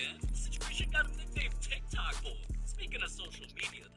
man. The situation got him nicknamed TikTok Bull. Speaking of social media, though.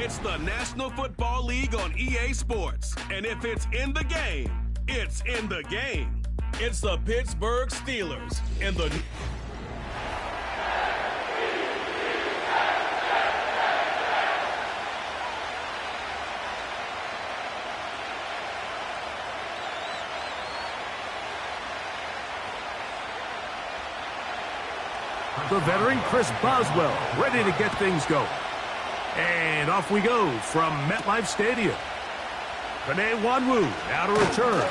It's the National Football League on EA Sports. And if it's in the game, it's in the game. It's the Pittsburgh Steelers and the... The veteran Chris Boswell ready to get things going. And off we go from MetLife Stadium. Penei Wanwu now to return.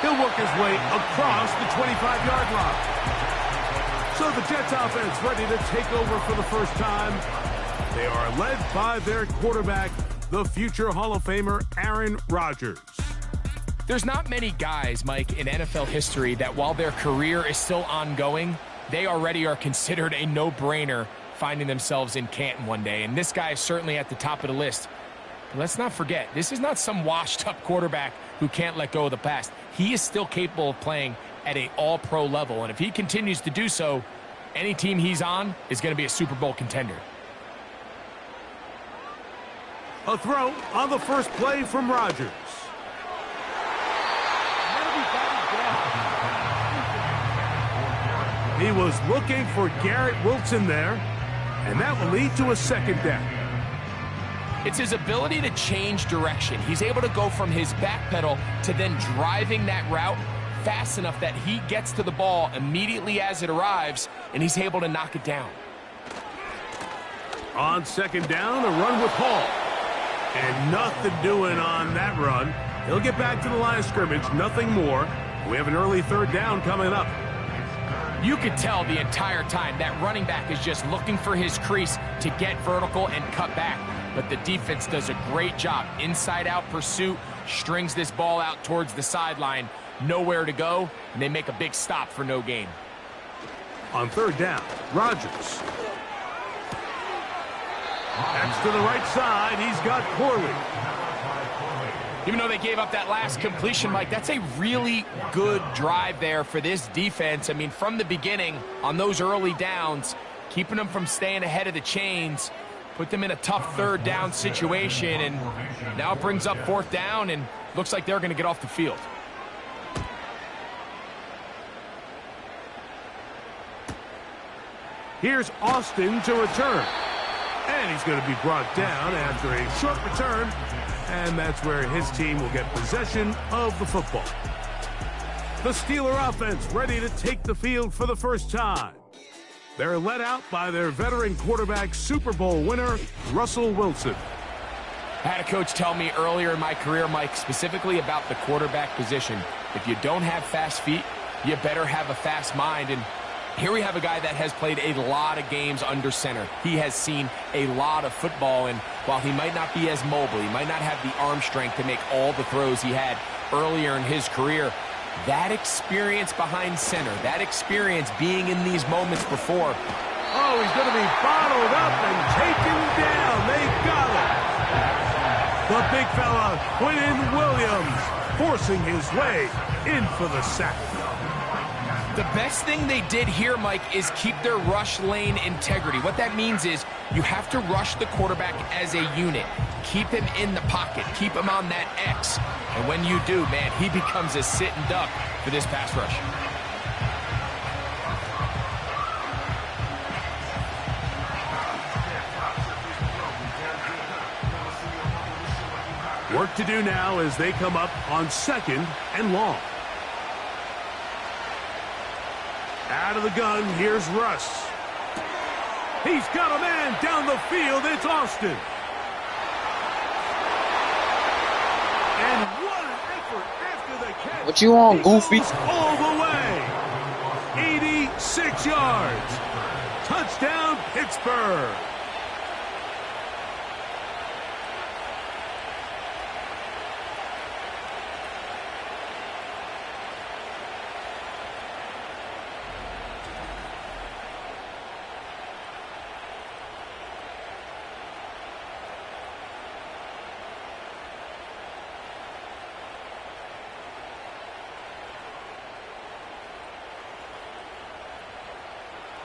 He'll work his way across the 25-yard line. So the Jets offense ready to take over for the first time. They are led by their quarterback, the future Hall of Famer Aaron Rodgers. There's not many guys, Mike, in NFL history that while their career is still ongoing, they already are considered a no-brainer finding themselves in Canton one day. And this guy is certainly at the top of the list. But let's not forget, this is not some washed-up quarterback who can't let go of the past. He is still capable of playing at an all-pro level. And if he continues to do so, any team he's on is going to be a Super Bowl contender. A throw on the first play from Rodgers. He was looking for Garrett Wilson there, and that will lead to a second down. It's his ability to change direction. He's able to go from his back pedal to then driving that route fast enough that he gets to the ball immediately as it arrives, and he's able to knock it down. On second down, a run with Hall. And nothing doing on that run. He'll get back to the line of scrimmage, nothing more. We have an early third down coming up. You could tell the entire time that running back is just looking for his crease to get vertical and cut back. But the defense does a great job. Inside-out pursuit, strings this ball out towards the sideline. Nowhere to go, and they make a big stop for no gain. On third down, Rodgers. That's to the right side. He's got Corley. Even though they gave up that last completion, Mike, that's a really good drive there for this defense. I mean, from the beginning, on those early downs, keeping them from staying ahead of the chains, put them in a tough third down situation, and now it brings up fourth down, and looks like they're going to get off the field. Here's Austin to return. And he's going to be brought down after a short return. And that's where his team will get possession of the football. The Steeler offense ready to take the field for the first time. They're led out by their veteran quarterback, Super Bowl winner, Russell Wilson. I had a coach tell me earlier in my career, Mike, specifically about the quarterback position. If you don't have fast feet, you better have a fast mind. And here we have a guy that has played a lot of games under center. He has seen a lot of football, and while he might not be as mobile, he might not have the arm strength to make all the throws he had earlier in his career, that experience behind center, that experience being in these moments before. Oh, he's going to be bottled up and taken down. They got him. The big fella, Quinn Williams, forcing his way in for the sack. The best thing they did here, Mike, is keep their rush lane integrity. What that means is you have to rush the quarterback as a unit. Keep him in the pocket. Keep him on that X. And when you do, man, he becomes a sitting duck for this pass rush. Work to do now as they come up on 2nd and long. Out of the gun, here's Russ. He's got a man down the field. It's Austin. And what an effort after the catch. What you want, Goofy? All the way. 86 yards. Touchdown, Pittsburgh.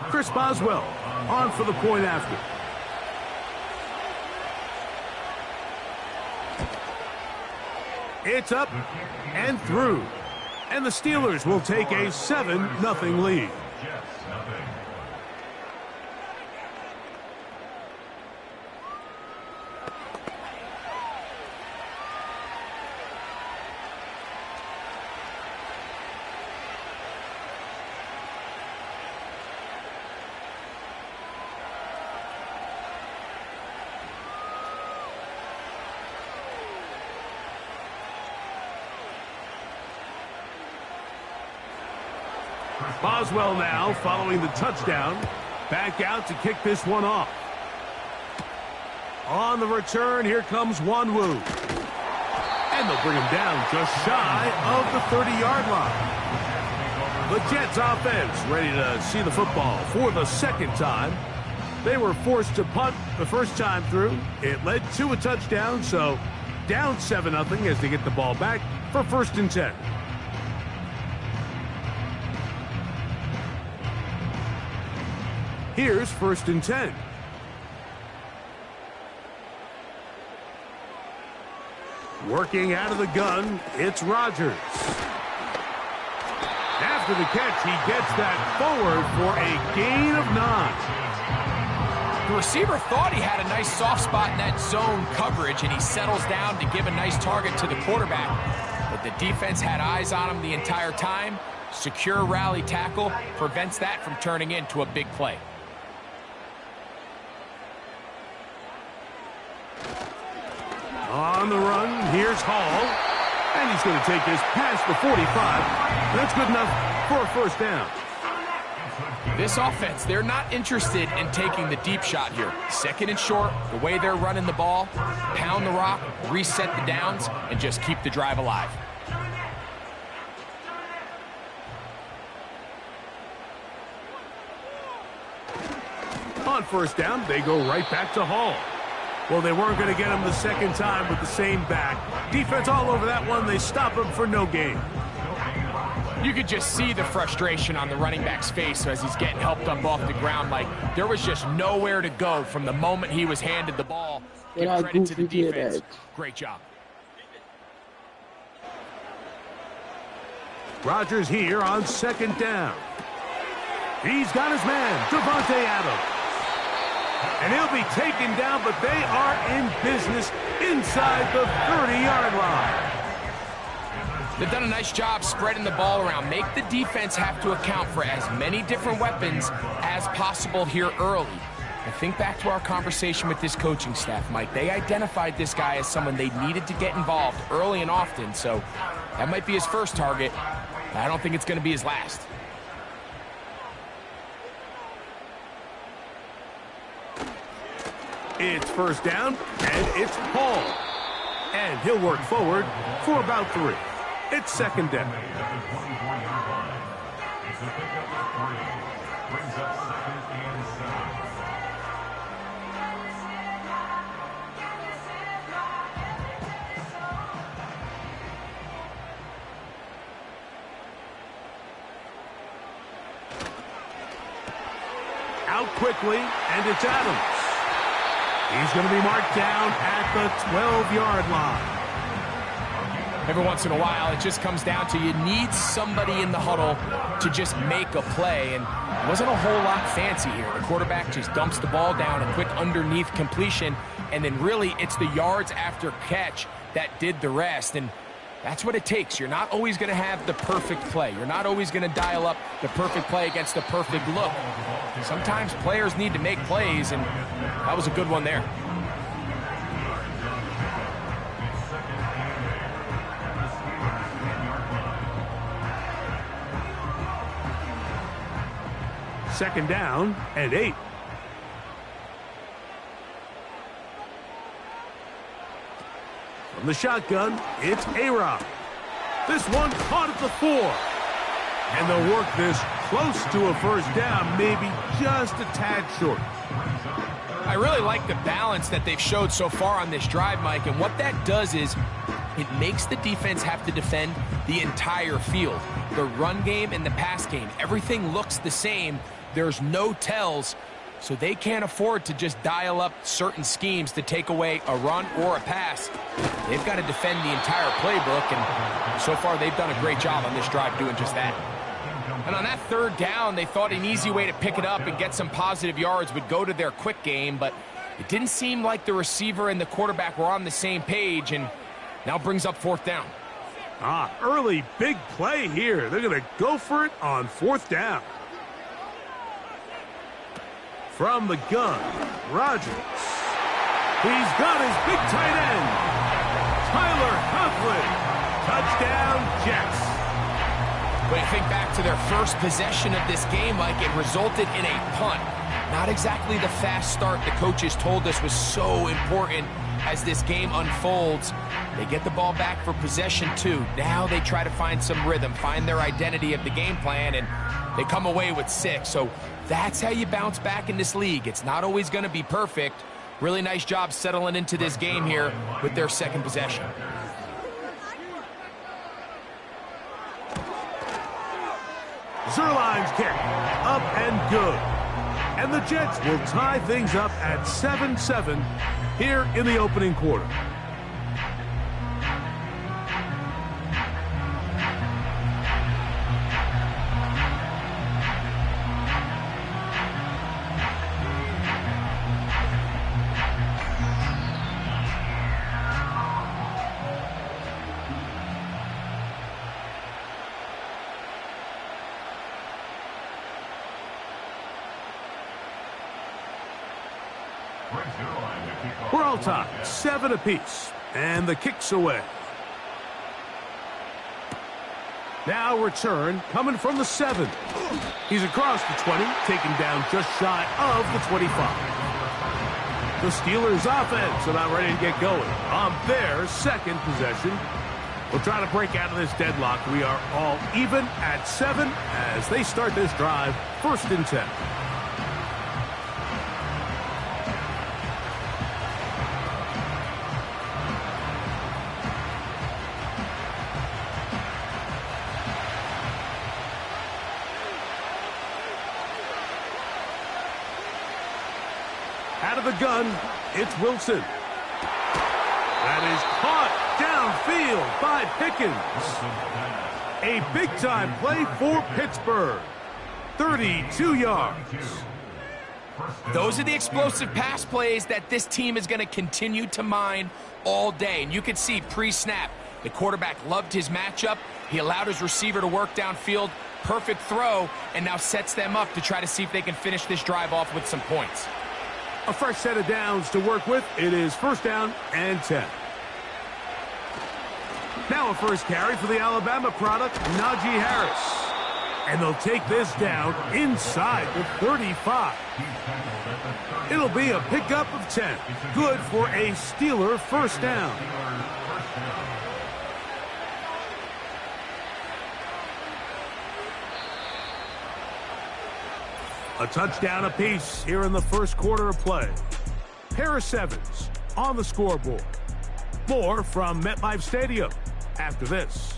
Chris Boswell on for the point after. It's up and through. And the Steelers will take a 7-0 lead. Boswell now following the touchdown. Back out to kick this one off. On the return, here comes Wanwu. And they'll bring him down just shy of the 30-yard line. The Jets offense ready to see the football for the 2nd time. They were forced to punt the first time through. It led to a touchdown, so down 7-0 as they get the ball back for 1st and 10. Here's 1st and 10. Working out of the gun, it's Rodgers. After the catch, he gets that forward for a gain of 9. The receiver thought he had a nice soft spot in that zone coverage, and he settles down to give a nice target to the quarterback. But the defense had eyes on him the entire time. Secure rally tackle prevents that from turning into a big play. On the run, here's Hall. And he's going to take this past the 45. That's good enough for a 1st down. This offense, they're not interested in taking the deep shot here. 2nd and short, the way they're running the ball, pound the rock, reset the downs, and just keep the drive alive. On 1st down, they go right back to Hall. Well, they weren't going to get him the 2nd time with the same back. Defense all over that one. They stop him for no gain. You could just see the frustration on the running back's face as he's getting helped up off the ground. Like, there was just nowhere to go from the moment he was handed the ball. Give credit to the defense. Great job. Rodgers here on 2nd down. He's got his man, Devontae Adams. And he'll be taken down, but they are in business inside the 30-yard line. They've done a nice job spreading the ball around. Make the defense have to account for as many different weapons as possible here early. And think back to our conversation with this coaching staff, Mike. They identified this guy as someone they needed to get involved early and often, so that might be his first target. I don't think it's going to be his last. It's 1st down, and it's Paul. And he'll work forward for about 3. It's 2nd down. Out quickly, and it's Adams. He's going to be marked down at the 12-yard line. every once in a while, it just comes down to you need somebody in the huddle to just make a play, and it wasn't a whole lot fancy here. The quarterback just dumps the ball down, a quick underneath completion, and then really it's the yards after catch that did the rest, and that's what it takes. You're not always going to have the perfect play. You're not always going to dial up the perfect play against the perfect look. Sometimes players need to make plays, and that was a good one there. Second down and 8. From the shotgun, it's A-Rob. This one caught at the 4. And they'll work this close to a first down, maybe just a tad short. I really like the balance that they've showed so far on this drive, Mike, and what that does is it makes the defense have to defend the entire field. The run game and the pass game, everything looks the same. There's no tells, so they can't afford to just dial up certain schemes to take away a run or a pass. They've got to defend the entire playbook, and so far they've done a great job on this drive doing just that. And on that third down, they thought an easy way to pick it up and get some positive yards would go to their quick game, but it didn't seem like the receiver and the quarterback were on the same page, and now brings up fourth down. Early big play here. They're going to go for it on fourth down. From the gun, Rodgers. He's got his big tight end, Tyler Conklin. Touchdown, Jets. When you think back to their first possession of this game, Mike, it resulted in a punt. Not exactly the fast start the coaches told us was so important as this game unfolds. They get the ball back for possession 2. Now they try to find some rhythm, find their identity of the game plan, and they come away with 6. So that's how you bounce back in this league. It's not always going to be perfect. Really nice job settling into this game here with their second possession. Zerline's kick, up and good. And the Jets will tie things up at 7-7 here in the opening quarter. We're all tied, 7 apiece, and the kick's away. Now return coming from the 7. He's across the 20, taken down just shy of the 25. The Steelers offense about ready to get going on their second possession. We'll try to break out of this deadlock. We are all even at 7 as they start this drive, 1st and 10. Out of the gun, it's Wilson. That is caught downfield by Pickens. A big-time play for Pittsburgh. 32 yards. Those are the explosive pass plays that this team is going to continue to mine all day. And you can see pre-snap, the quarterback loved his matchup. He allowed his receiver to work downfield. Perfect throw, and now sets them up to try to see if they can finish this drive off with some points. A fresh set of downs to work with. It is 1st down and 10. Now a first carry for the Alabama product, Najee Harris. And they'll take this down inside the 35. It'll be a pickup of 10. Good for a Steeler first down. A touchdown apiece here in the first quarter of play. Harris Evans on the scoreboard. More from MetLife Stadium after this.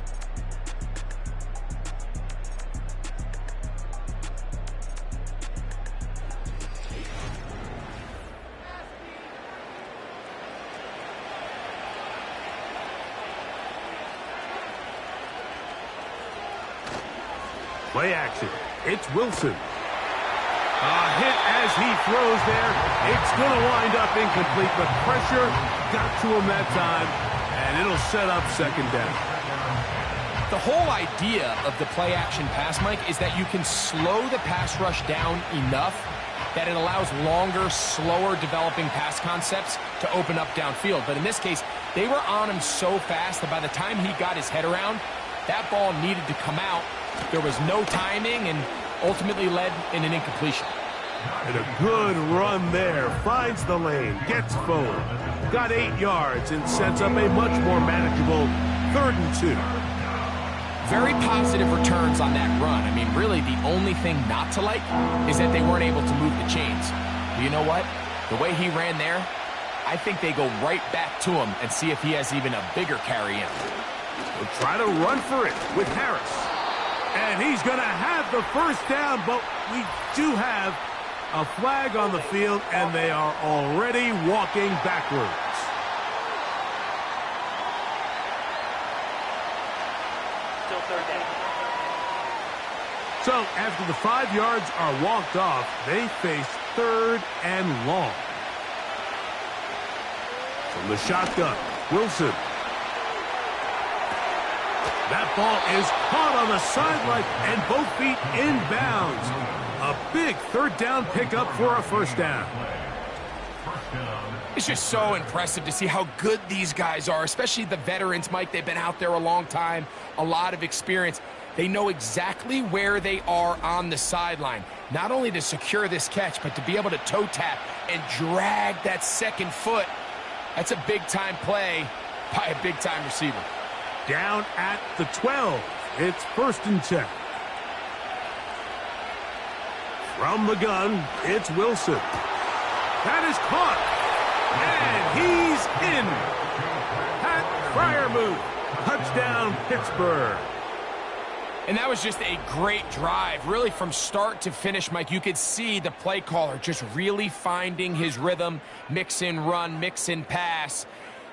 Play action. It's Wilson. A hit as he throws there. It's going to wind up incomplete, but pressure got to him that time, and it'll set up second down. The whole idea of the play-action pass, Mike, is that you can slow the pass rush down enough that it allows longer, slower developing pass concepts to open up downfield. But in this case, they were on him so fast that by the time he got his head around, that ball needed to come out. There was no timing and ultimately led in an incompletion. And a good run there. Finds the lane, gets forward. Got 8 yards and sets up a much more manageable 3rd and 2. Very positive returns on that run. I mean, really, the only thing not to like is that they weren't able to move the chains. But you know what? The way he ran there, I think they go right back to him and see if he has even a bigger carry in. We'll try to run for it with Harris. And he's going to have the first down, but we do have a flag on the field, and they are already walking backwards. So after the 5 yards are walked off, they face 3rd and long. From the shotgun, Wilson. That ball is caught on the sideline and both feet inbounds. A big 3rd down pickup for a first down. It's just so impressive to see how good these guys are, especially the veterans, Mike. They've been out there a long time, a lot of experience. They know exactly where they are on the sideline, not only to secure this catch, but to be able to toe tap and drag that second foot. That's a big-time play by a big-time receiver. Down at the 12. It's 1st and 10. From the gun, it's Wilson. That is caught. And he's in. Pat Fryermuth. Touchdown, Pittsburgh. And that was just a great drive. Really, from start to finish, Mike, you could see the play caller just really finding his rhythm. Mix in run, mix in pass.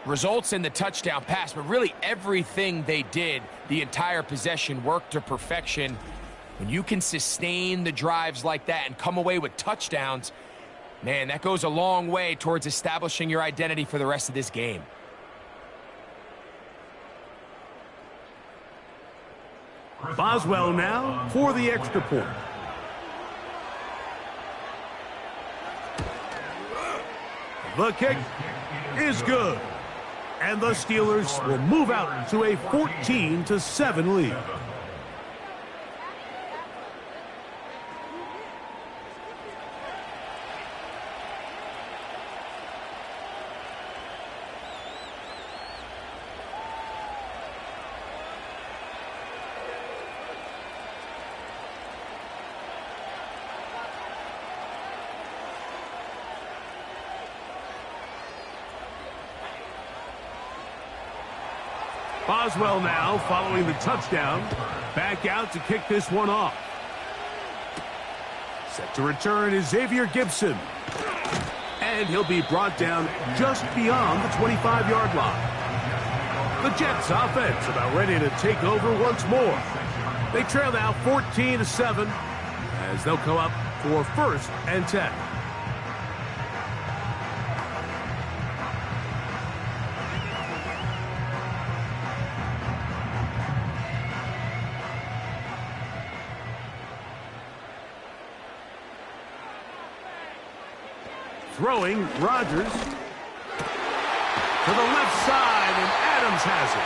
Results in the touchdown pass, but really everything they did, the entire possession, worked to perfection. When you can sustain the drives like that and come away with touchdowns, man, that goes a long way towards establishing your identity for the rest of this game. Boswell now for the extra point. The kick is good. And the Steelers will move out to a 14-7 lead. Boswell now following the touchdown. Back out to kick this one off. Set to return is Xavier Gibson. And he'll be brought down just beyond the 25-yard line. The Jets offense about ready to take over once more. They trail now 14-7 as they'll come up for 1st and 10. Throwing, Rodgers to the left side, and Adams has it.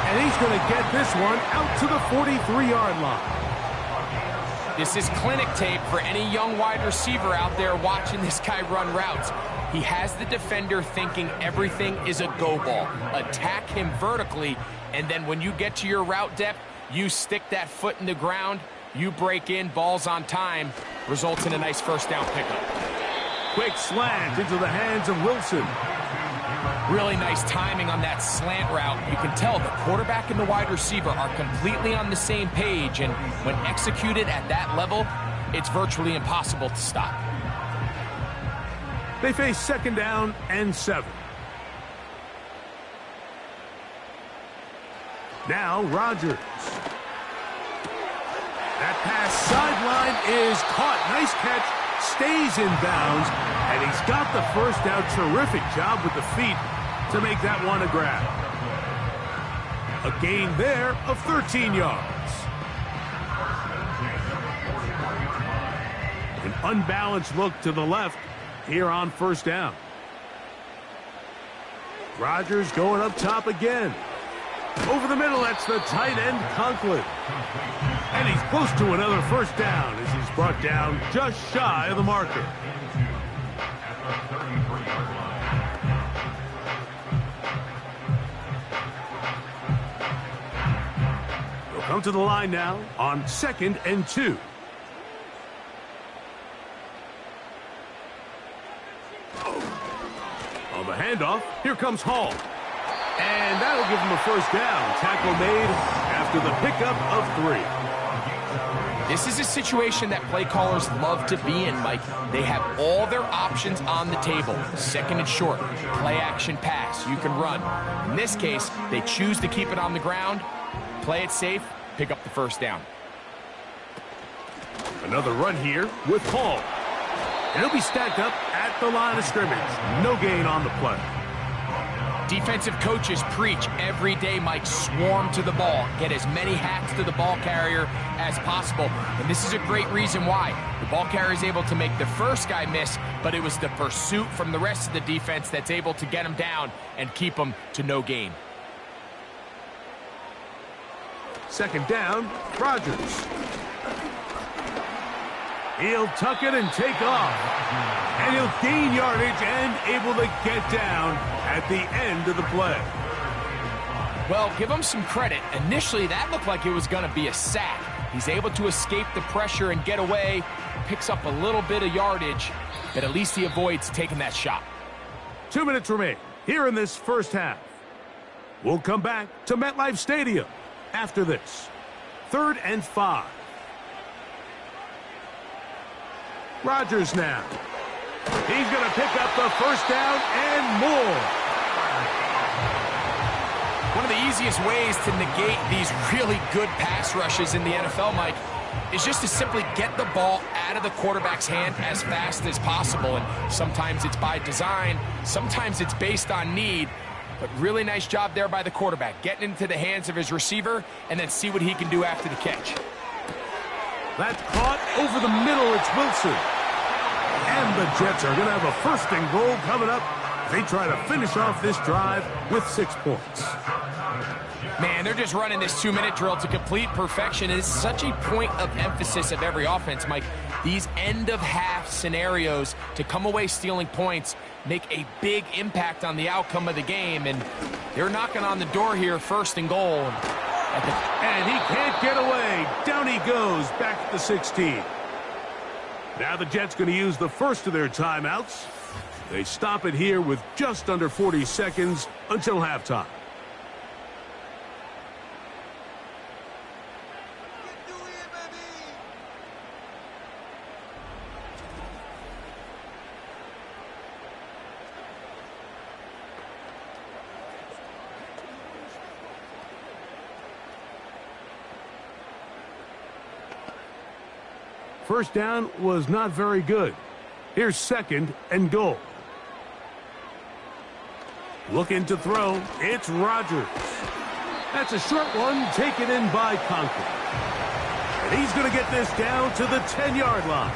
And he's going to get this one out to the 43-yard line. This is clinic tape for any young wide receiver out there watching this guy run routes. He has the defender thinking everything is a go ball. Attack him vertically, and then when you get to your route depth, you stick that foot in the ground, you break in, ball's on time, results in a nice first down pickup. Quick slant into the hands of Wilson. Really nice timing on that slant route. You can tell the quarterback and the wide receiver are completely on the same page, and when executed at that level, it's virtually impossible to stop. They face 2nd down and 7. Now Rodgers. That pass sideline is caught. Nice catch. Stays in bounds. And he's got the first down. Terrific job with the feet to make that one a grab. A gain there of 13 yards. An unbalanced look to the left here on first down. Rodgers going up top again. Over the middle, that's the tight end, Conklin. And he's close to another first down as he's brought down just shy of the marker. They'll come to the line now on 2nd and 2. On the handoff, here comes Hall. And that'll give him a first down. Tackle made after the pickup of 3. This is a situation that play callers love to be in, Mike. They have all their options on the table. 2nd and short, play action pass, you can run. In this case, they choose to keep it on the ground, play it safe, pick up the first down. Another run here with Hall. And he'll be stacked up at the line of scrimmage. No gain on the play. Defensive coaches preach every day, Mike, swarm to the ball. Get as many hats to the ball carrier as possible. And this is a great reason why. The ball carrier is able to make the first guy miss, but it was the pursuit from the rest of the defense that's able to get him down and keep him to no gain. 2nd down, Rodgers. He'll tuck it and take off. And he'll gain yardage and able to get down at the end of the play. Well, give him some credit. Initially, that looked like it was going to be a sack. He's able to escape the pressure and get away. Picks up a little bit of yardage, but at least he avoids taking that shot. 2 minutes remain here in this first half. We'll come back to MetLife Stadium after this. 3rd and 5. Rodgers now. He's going to pick up the first down and more. One of the easiest ways to negate these really good pass rushes in the NFL, Mike, is just to simply get the ball out of the quarterback's hand as fast as possible. And sometimes it's by design, sometimes it's based on need. But really nice job there by the quarterback, getting into the hands of his receiver and then see what he can do after the catch. That's caught over the middle. It's Wilson. And the Jets are going to have a 1st and goal coming up. They try to finish off this drive with 6 points. Man, they're just running this 2-minute drill to complete perfection. It's such a point of emphasis of every offense, Mike. These end-of-half scenarios to come away stealing points make a big impact on the outcome of the game. And they're knocking on the door here, 1st and goal. And he can't get away. Down he goes back to the 16. Now the Jets going to use the first of their timeouts. They stop it here with just under 40 seconds until halftime. First down was not very good. Here's 2nd and goal. Looking to throw. It's Rodgers. That's a short one taken in by Conklin. And he's going to get this down to the 10-yard line.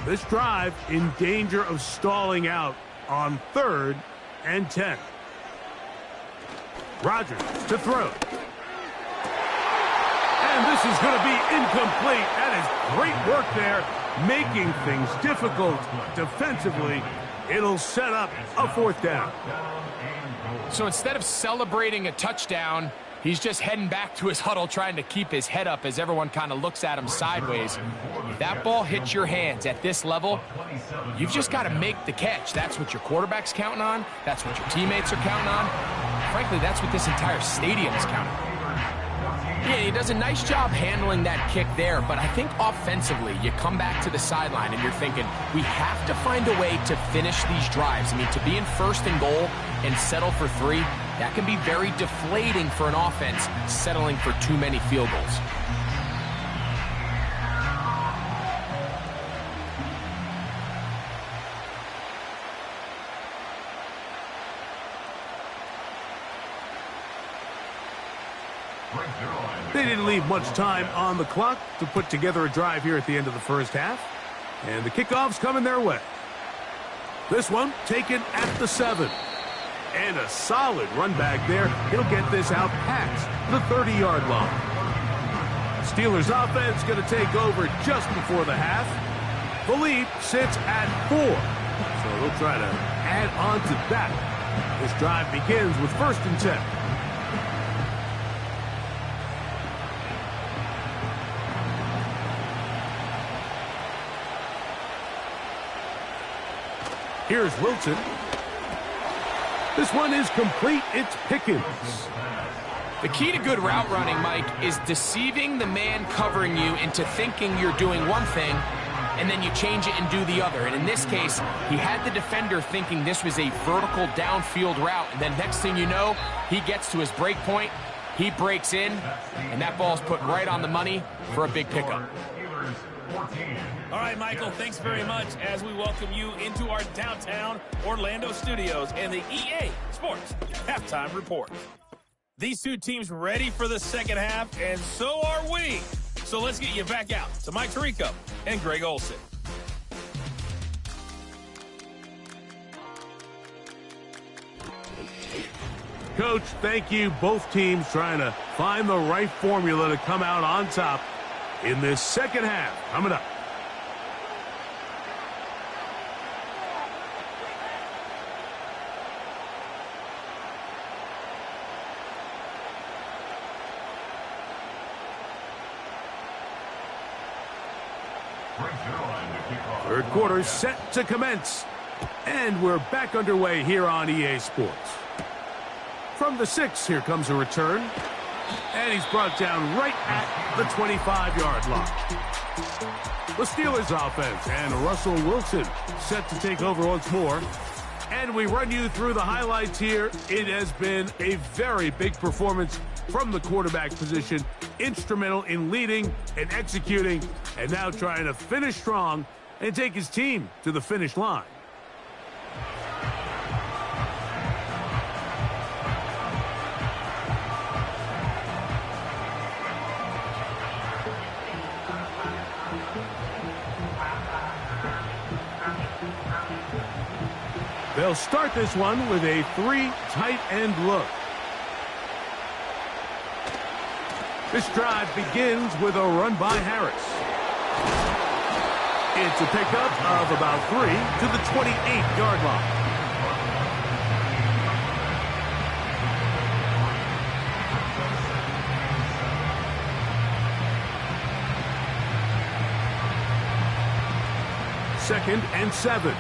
This drive in danger of stalling out on 3rd and 10. Rodgers to throw. And this is going to be incomplete. That is great work there, making things difficult defensively. It'll set up a 4th down. So instead of celebrating a touchdown, he's just heading back to his huddle trying to keep his head up as everyone kind of looks at him sideways. If that ball hits your hands at this level, you've just got to make the catch. That's what your quarterback's counting on. That's what your teammates are counting on. Frankly, that's what this entire stadium is counting on. Yeah, he does a nice job handling that kick there, but I think offensively, you come back to the sideline and you're thinking, we have to find a way to finish these drives. I mean, to be in first and goal and settle for 3, that can be very deflating for an offense settling for too many field goals. They didn't leave much time on the clock to put together a drive here at the end of the first half. And the kickoff's coming their way. This one taken at the 7. And a solid run back there. He'll get this out past the 30-yard line. Steelers offense going to take over just before the half. The lead sits at 4. So they'll try to add on to that. This drive begins with 1st and 10. Here's Wilson. This one is complete. It's Pickens. The key to good route running, Mike, is deceiving the man covering you into thinking you're doing one thing, and then you change it and do the other. And in this case, he had the defender thinking this was a vertical downfield route, and then next thing you know, he gets to his break point, he breaks in, and that ball's put right on the money for a big pickup. All right, Michael, thanks very much as we welcome you into our downtown Orlando studios and the EA Sports Halftime Report. These two teams ready for the second half, and so are we. So let's get you back out to Mike Tirico and Greg Olsen. Coach, thank you. Both teams trying to find the right formula to come out on top in this second half. Coming up. Third quarter set to commence. And we're back underway here on EA Sports. From the 6, here comes a return. And he's brought down right at the 25-yard line. The Steelers offense and Russell Wilson set to take over once more. And we run you through the highlights here. It has been a very big performance from the quarterback position. Instrumental in leading and executing, and now trying to finish strong and take his team to the finish line. They'll start this one with a 3 tight end look. This drive begins with a run by Harris. It's a pickup of about 3 to the 28-yard line. Second and 7.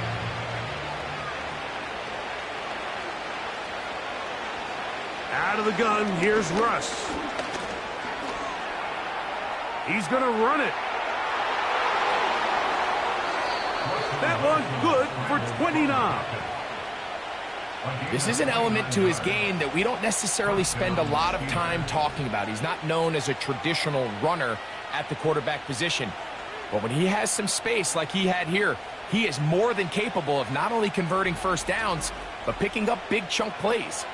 Out of the gun, here's Russ. He's going to run it. That one's good for 29. This is an element to his game that we don't necessarily spend a lot of time talking about. He's not known as a traditional runner at the quarterback position. But when he has some space like he had here, he is more than capable of not only converting first downs, but picking up big chunk plays.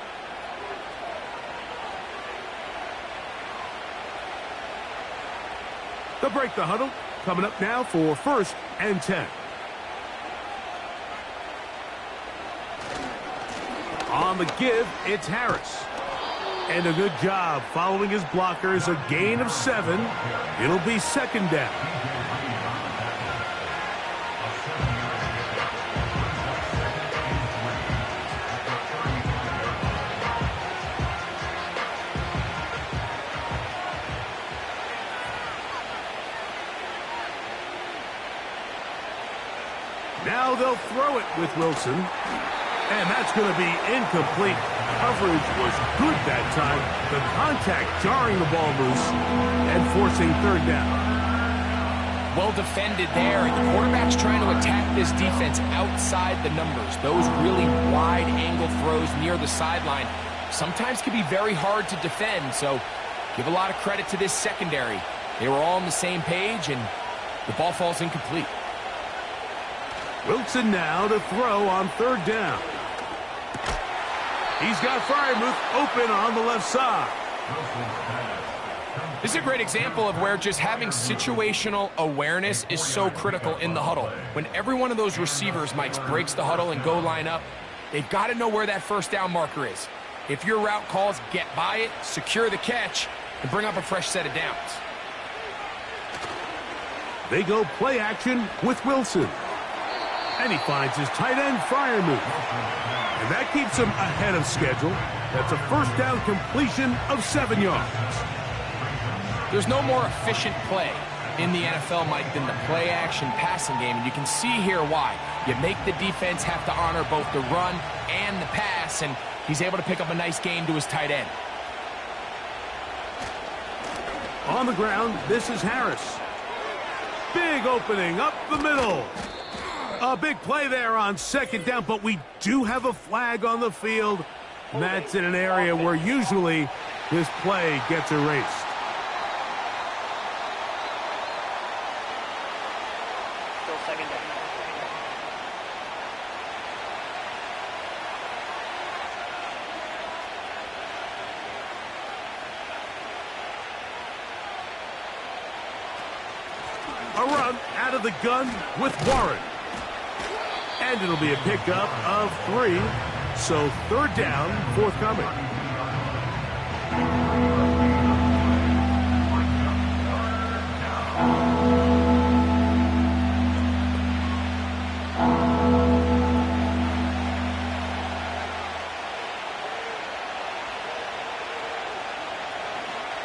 They'll break the huddle. Coming up now for 1st and 10. On the give, it's Harris. And a good job following his blockers. A gain of 7. It'll be 2nd down. Now they'll throw it with Wilson. And that's going to be incomplete. Coverage was good that time. The contact jarring the ball loose and forcing third down. Well defended there. The quarterback's trying to attack this defense outside the numbers. Those really wide angle throws near the sideline sometimes can be very hard to defend. So give a lot of credit to this secondary. They were all on the same page, and the ball falls incomplete. Wilson now to throw on third down. He's got Freiermuth open on the left side. This is a great example of where just having situational awareness is so critical in the huddle. When every one of those receivers, Mike, breaks the huddle and go line up, they've got to know where that first down marker is. If your route calls, get by it, secure the catch, and bring up a fresh set of downs. They go play action with Wilson. And he finds his tight end, Freiermuth. And that keeps him ahead of schedule. That's a first down completion of 7 yards. There's no more efficient play in the NFL, Mike, than the play-action passing game. And you can see here why. You make the defense have to honor both the run and the pass, and he's able to pick up a nice gain to his tight end. On the ground, this is Harris. Big opening up the middle. A big play there on second down, but we do have a flag on the field. And that's in an area where usually this play gets erased. Still second down. A run out of the gun with Warren. And it'll be a pickup of 3. So third down, forthcoming.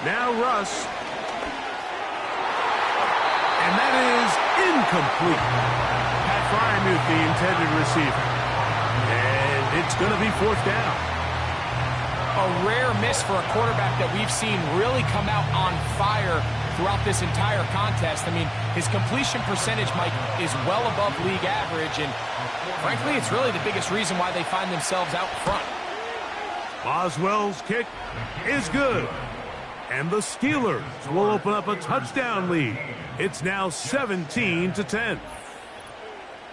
Now Russ. And that is incomplete. Freiermuth, the intended receiver. And it's going to be fourth down. A rare miss for a quarterback that we've seen really come out on fire throughout this entire contest. I mean, his completion percentage, Mike, is well above league average, and frankly, it's really the biggest reason why they find themselves out front. Boswell's kick is good. And the Steelers will open up a touchdown lead. It's now 17-10.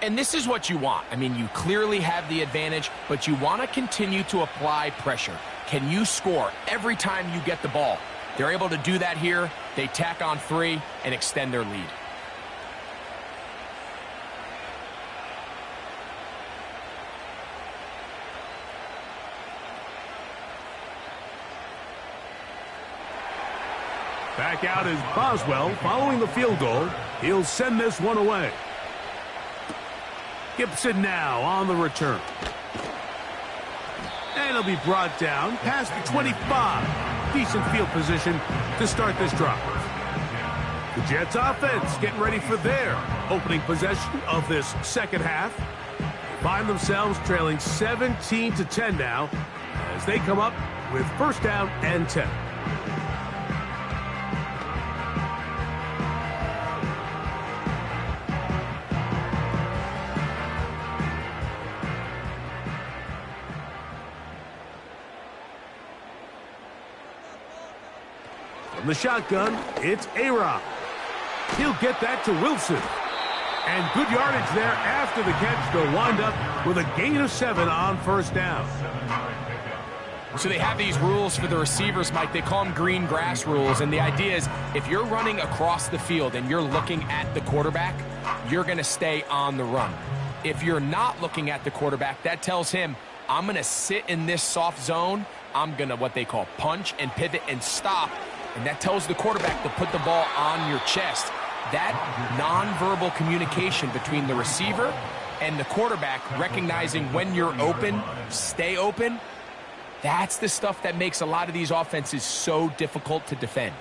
And this is what you want. I mean, you clearly have the advantage, but you want to continue to apply pressure. Can you score every time you get the ball? They're able to do that here. They tack on 3 and extend their lead. Back out is Boswell following the field goal. He'll send this one away. Gibson now on the return. And he'll be brought down past the 25. Decent field position to start this drive. The Jets offense getting ready for their opening possession of this second half. Find themselves trailing 17-10 now as they come up with first down and 10. From the shotgun, it's A-Rob. He'll get that to Wilson. And good yardage there after the catch. They'll wind up with a gain of 7 on first down. So they have these rules for the receivers, Mike. They call them green grass rules. And the idea is if you're running across the field and you're looking at the quarterback, you're going to stay on the run. If you're not looking at the quarterback, that tells him, I'm going to sit in this soft zone. I'm going to what they call punch and pivot and stop. And that tells the quarterback to put the ball on your chest. That nonverbal communication between the receiver and the quarterback, recognizing when you're open, stay open, that's the stuff that makes a lot of these offenses so difficult to defend.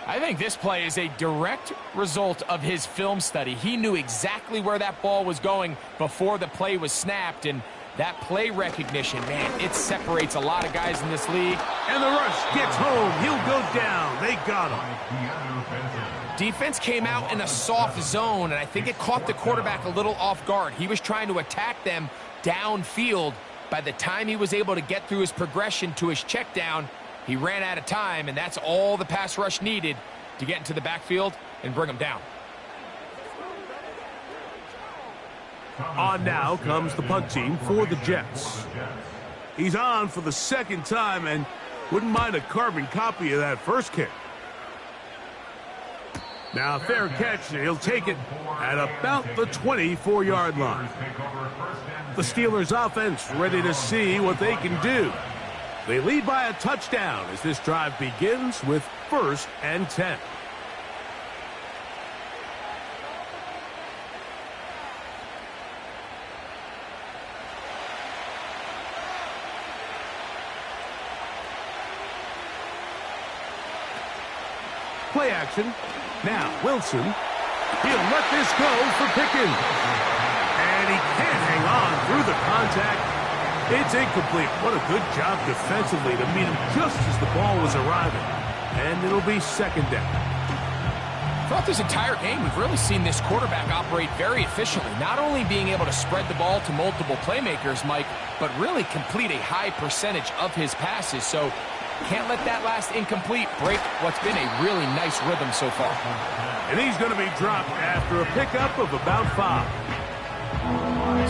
I think this play is a direct result of his film study. He knew exactly where that ball was going before the play was snapped, and That play recognition, man, it separates a lot of guys in this league. And the rush gets home. He'll go down. They got him. Defense came out in a soft zone, and I think it caught the quarterback a little off guard. He was trying to attack them downfield. By the time he was able to get through his progression to his check down, he ran out of time, and that's all the pass rush needed to get into the backfield and bring him down. On now comes the punt team for the Jets. He's on for the second time and wouldn't mind a carbon copy of that first kick. Now, fair catch, he'll take it at about the 24-yard line. The Steelers' offense ready to see what they can do. They lead by a touchdown as this drive begins with 1st and 10. Play action. Now, Wilson. He'll let this go for Pickens. And he can't hang on through the contact. It's incomplete. What a good job defensively to meet him just as the ball was arriving. And it'll be 2nd down. Throughout this entire game, we've really seen this quarterback operate very efficiently. Not only being able to spread the ball to multiple playmakers, Mike, but really complete a high percentage of his passes. So can't let that last incomplete break what's been a really nice rhythm so far. And he's going to be dropped after a pickup of about 5.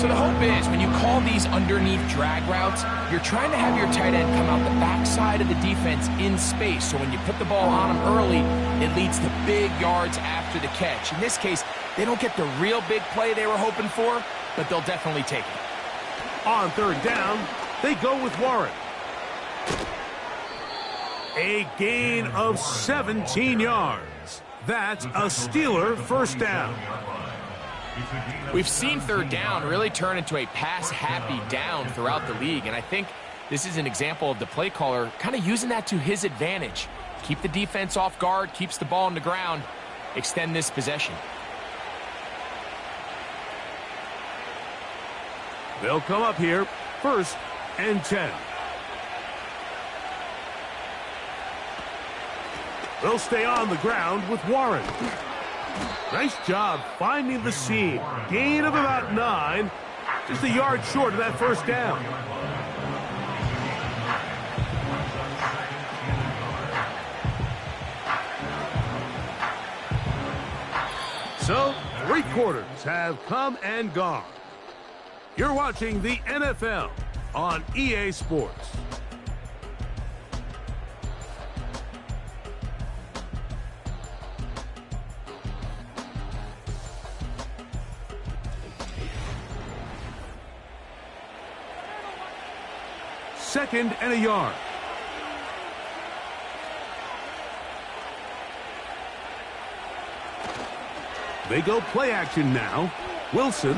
So the hope is when you call these underneath drag routes, you're trying to have your tight end come out the backside of the defense in space. So when you put the ball on him early, it leads to big yards after the catch. In this case, they don't get the real big play they were hoping for, but they'll definitely take it. On 3rd down, they go with Warren. A gain of 17 yards. That's a Steeler 1st down. We've seen 3rd down really turn into a pass-happy down throughout the league, and I think this is an example of the play caller kind of using that to his advantage. Keep the defense off guard, keeps the ball on the ground, extend this possession. They'll come up here, 1st and 10. They'll stay on the ground with Warren. Nice job finding the seam. Gain of about 9. Just a yard short of that 1st down. So, 3 quarters have come and gone. You're watching the NFL on EA Sports. Second and a yard. They go play action now. Wilson.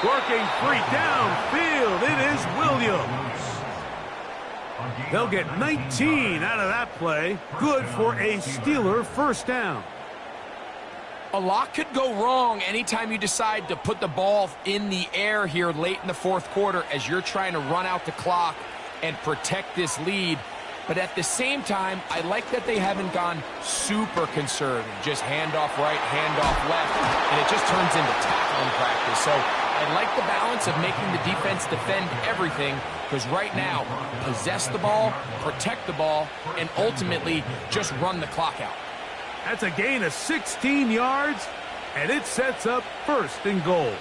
Working free downfield. It is Williams. They'll get 19 out of that play. Good for a Steeler 1st down. A lot could go wrong anytime you decide to put the ball in the air here late in the 4th quarter as you're trying to run out the clock and protect this lead. But at the same time, I like that they haven't gone super conservative. Just handoff right, handoff left, and it just turns into tackling practice. So I like the balance of making the defense defend everything, because right now, possess the ball, protect the ball, and ultimately just run the clock out. That's a gain of 16 yards, and it sets up 1st and goal.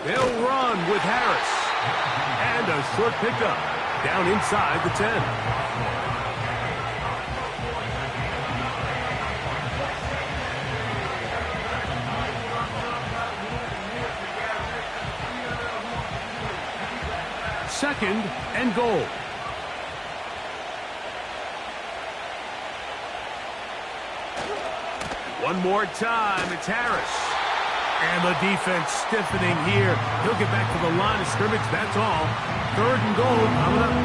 They'll run with Harris. And a short pickup down inside the 10. Second and goal. One more time, it's Harris. And the defense stiffening here. He'll get back to the line of scrimmage, that's all. 3rd and goal coming up.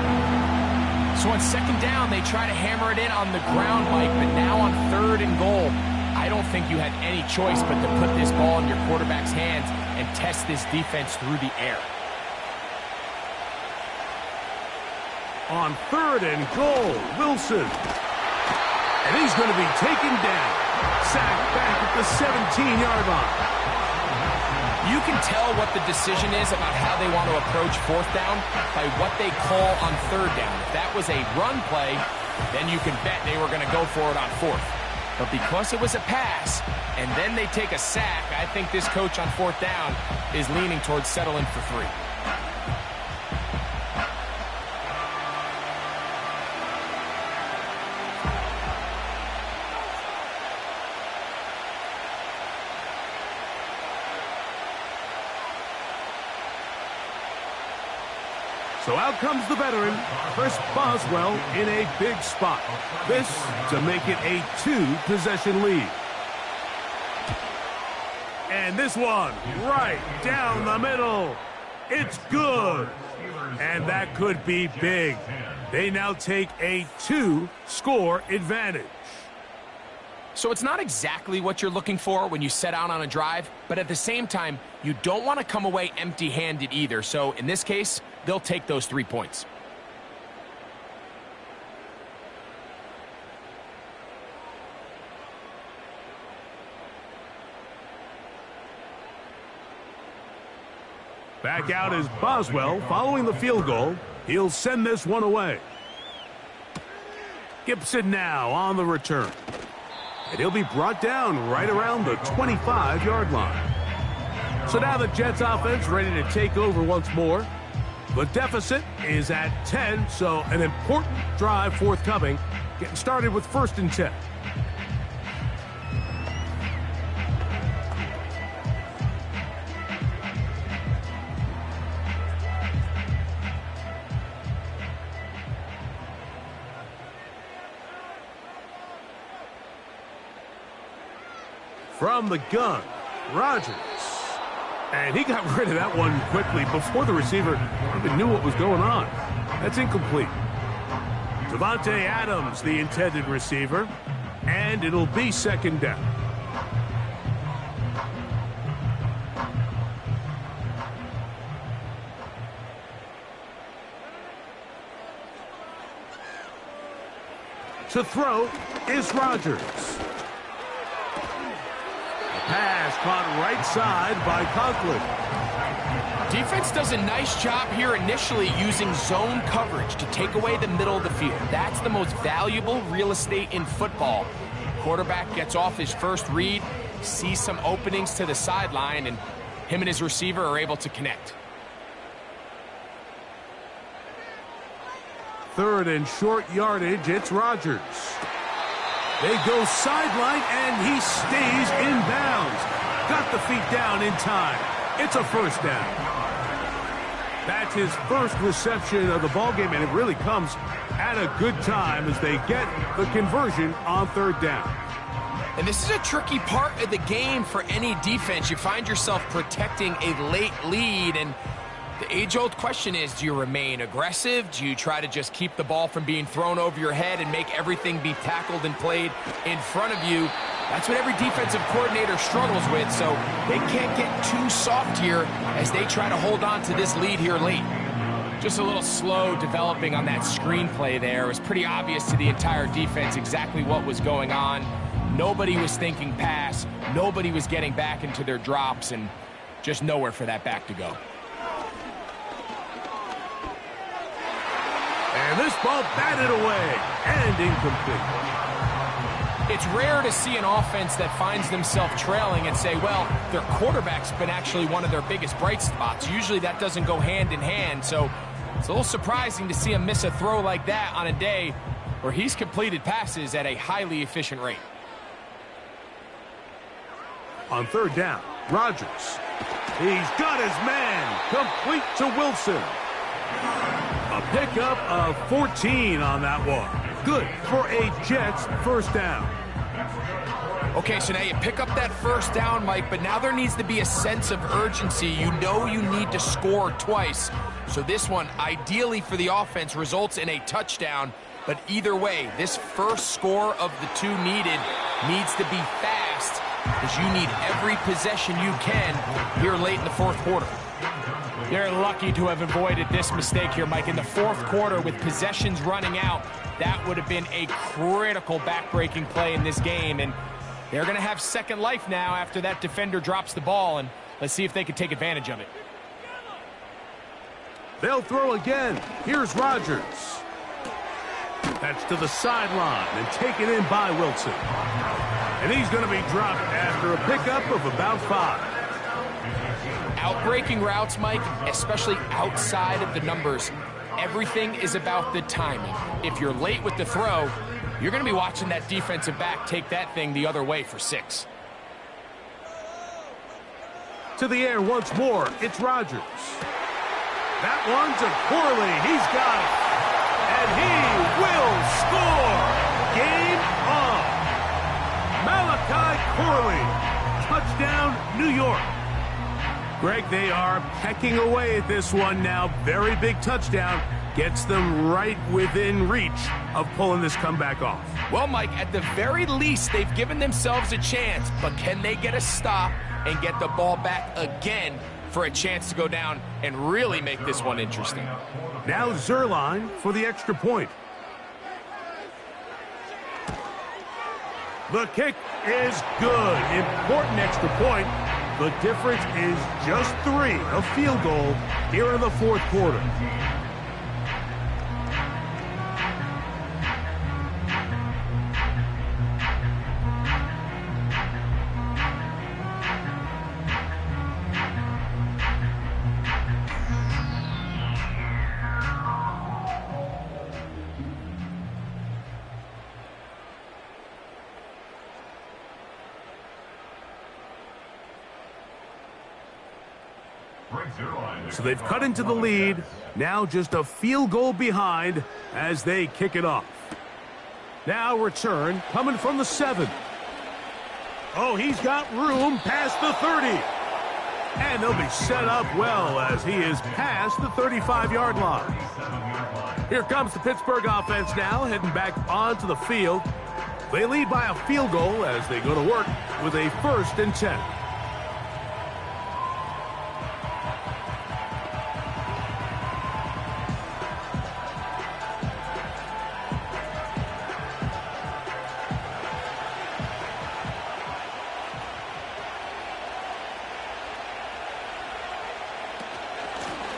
So on second down, they try to hammer it in on the ground, Mike, but now on 3rd and goal, I don't think you had any choice but to put this ball in your quarterback's hands and test this defense through the air. On 3rd and goal, Wilson. And he's going to be taken down. Sacked back at the 17-yard line. You can tell what the decision is about how they want to approach 4th down by what they call on 3rd down. If that was a run play, then you can bet they were going to go for it on 4th. But because it was a pass, and then they take a sack, I think this coach on 4th down is leaning towards settling for 3. So out comes the veteran, Chris Boswell, in a big spot. This to make it a 2-possession lead. And this one, right down the middle. It's good. And that could be big. They now take a 2-score advantage. So it's not exactly what you're looking for when you set out on a drive, but at the same time, you don't want to come away empty-handed either. So in this case, they'll take those 3 points. Back out is Boswell following the field goal. He'll send this one away. Gibson now on the return. And he'll be brought down right around the 25-yard line. So now the Jets offense ready to take over once more. The deficit is at 10, so an important drive forthcoming. Getting started with 1st and 10. From the gun, Rodgers. And he got rid of that one quickly before the receiver even knew what was going on. That's incomplete. Devontae Adams, the intended receiver. And it'll be 2nd down. To throw is Rodgers. Pass caught right side by Conklin. Defense does a nice job here initially using zone coverage to take away the middle of the field. That's the most valuable real estate in football. Quarterback gets off his first read, sees some openings to the sideline, and him and his receiver are able to connect. 3rd and short yardage, it's Rodgers. They go sideline, and he stays in bounds. Got the feet down in time. It's a 1st down. That's his first reception of the ballgame, and it really comes at a good time as they get the conversion on 3rd down. And this is a tricky part of the game for any defense. You find yourself protecting a late lead, and the age-old question is, do you remain aggressive? Do you try to just keep the ball from being thrown over your head and make everything be tackled and played in front of you? That's what every defensive coordinator struggles with, so they can't get too soft here as they try to hold on to this lead here late. Just a little slow developing on that screenplay there. It was pretty obvious to the entire defense exactly what was going on. Nobody was thinking pass. Nobody was getting back into their drops, and just nowhere for that back to go. And this ball batted away and incomplete. It's rare to see an offense that finds themselves trailing and say, well, their quarterback's been actually one of their biggest bright spots. Usually that doesn't go hand in hand, so it's a little surprising to see him miss a throw like that on a day where he's completed passes at a highly efficient rate. On 3rd down, Rodgers. He's got his man, complete to Wilson. A pickup of 14 on that one. Good for a Jets 1st down. Okay, so now you pick up that 1st down, Mike, but now there needs to be a sense of urgency. You know you need to score twice. So this one, ideally for the offense, results in a touchdown. But either way, this first score of the two needed needs to be fast, because you need every possession you can here late in the fourth quarter. They're lucky to have avoided this mistake here, Mike. In the fourth quarter, with possessions running out, that would have been a critical back-breaking play in this game. And they're going to have second life now after that defender drops the ball. And let's see if they can take advantage of it. They'll throw again. Here's Rodgers. That's to the sideline and taken in by Wilson. And he's going to be dropped after a pickup of about 5. Outbreaking routes, Mike, especially outside of the numbers, everything is about the timing. If you're late with the throw, you're going to be watching that defensive back take that thing the other way for 6. To the air once more, it's Rodgers. That one's a Corley. He's got it. And he will score. Game on. Malachi Corley. Touchdown, New York. Greg, they are pecking away at this one now. Very big touchdown. Gets them right within reach of pulling this comeback off. Well, Mike, at the very least, they've given themselves a chance. But can they get a stop and get the ball back again for a chance to go down and really make this one interesting? Now Zerline for the extra point. The kick is good. Important extra point. The difference is just 3, a field goal here in the fourth quarter. So they've cut into the lead. Now just a field goal behind as they kick it off. Now return coming from the 7. Oh, he's got room past the 30. And they'll be set up well as he is past the 35-yard line. Here comes the Pittsburgh offense now, heading back onto the field. They lead by a field goal as they go to work with a 1st and 10.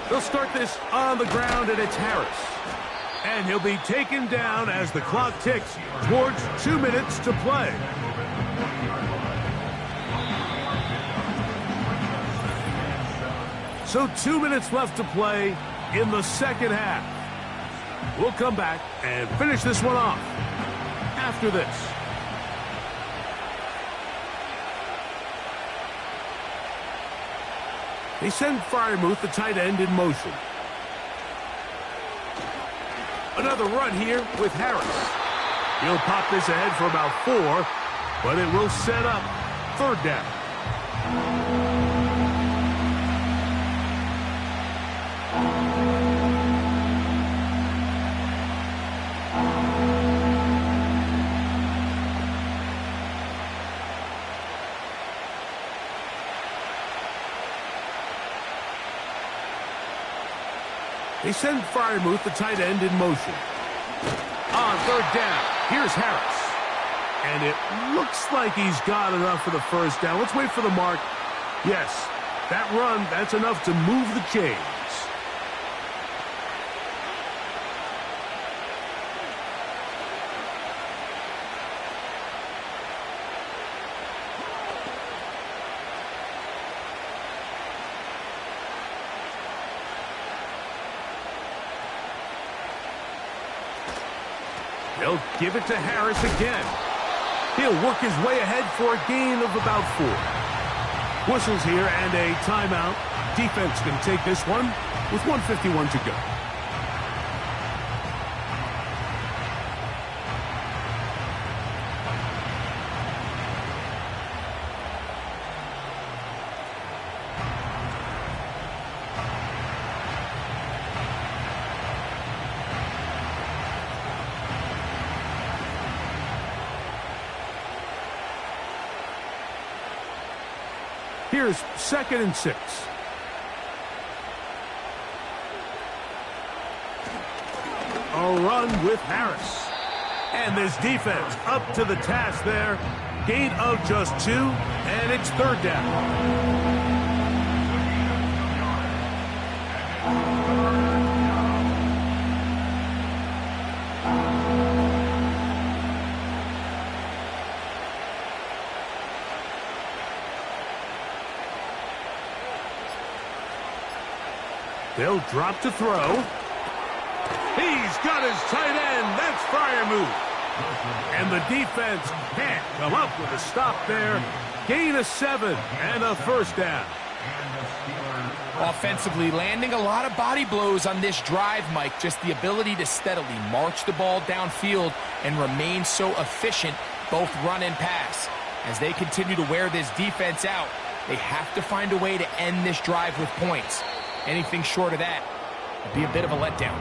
They'll start this on the ground, and it's Harris. And he'll be taken down as the clock ticks towards 2 minutes to play. So 2 minutes left to play in the second half. We'll come back and finish this one off after this. They send Freiermuth, the tight end, in motion. Another run here with Harris. He'll pop this ahead for about 4, but it will set up 3rd down. They send Freiermuth, the tight end, in motion. On 3rd down, here's Harris. And it looks like he's got enough for the 1st down. Let's wait for the mark. Yes, that run, that's enough to move the chains. They'll give it to Harris again. He'll work his way ahead for a gain of about 4. Whistles here and a timeout. Defense can take this one with 1:51 to go. Here's 2nd and 6. A run with Harris. And this defense up to the task there. Gain of just 2, and it's 3rd down. They'll drop to throw. He's got his tight end. That's Freiermuth. And the defense can't come up with a stop there. Gain of 7 and a 1st down. Offensively, landing a lot of body blows on this drive, Mike. Just the ability to steadily march the ball downfield and remain so efficient, both run and pass. As they continue to wear this defense out, they have to find a way to end this drive with points. Anything short of that would be a bit of a letdown.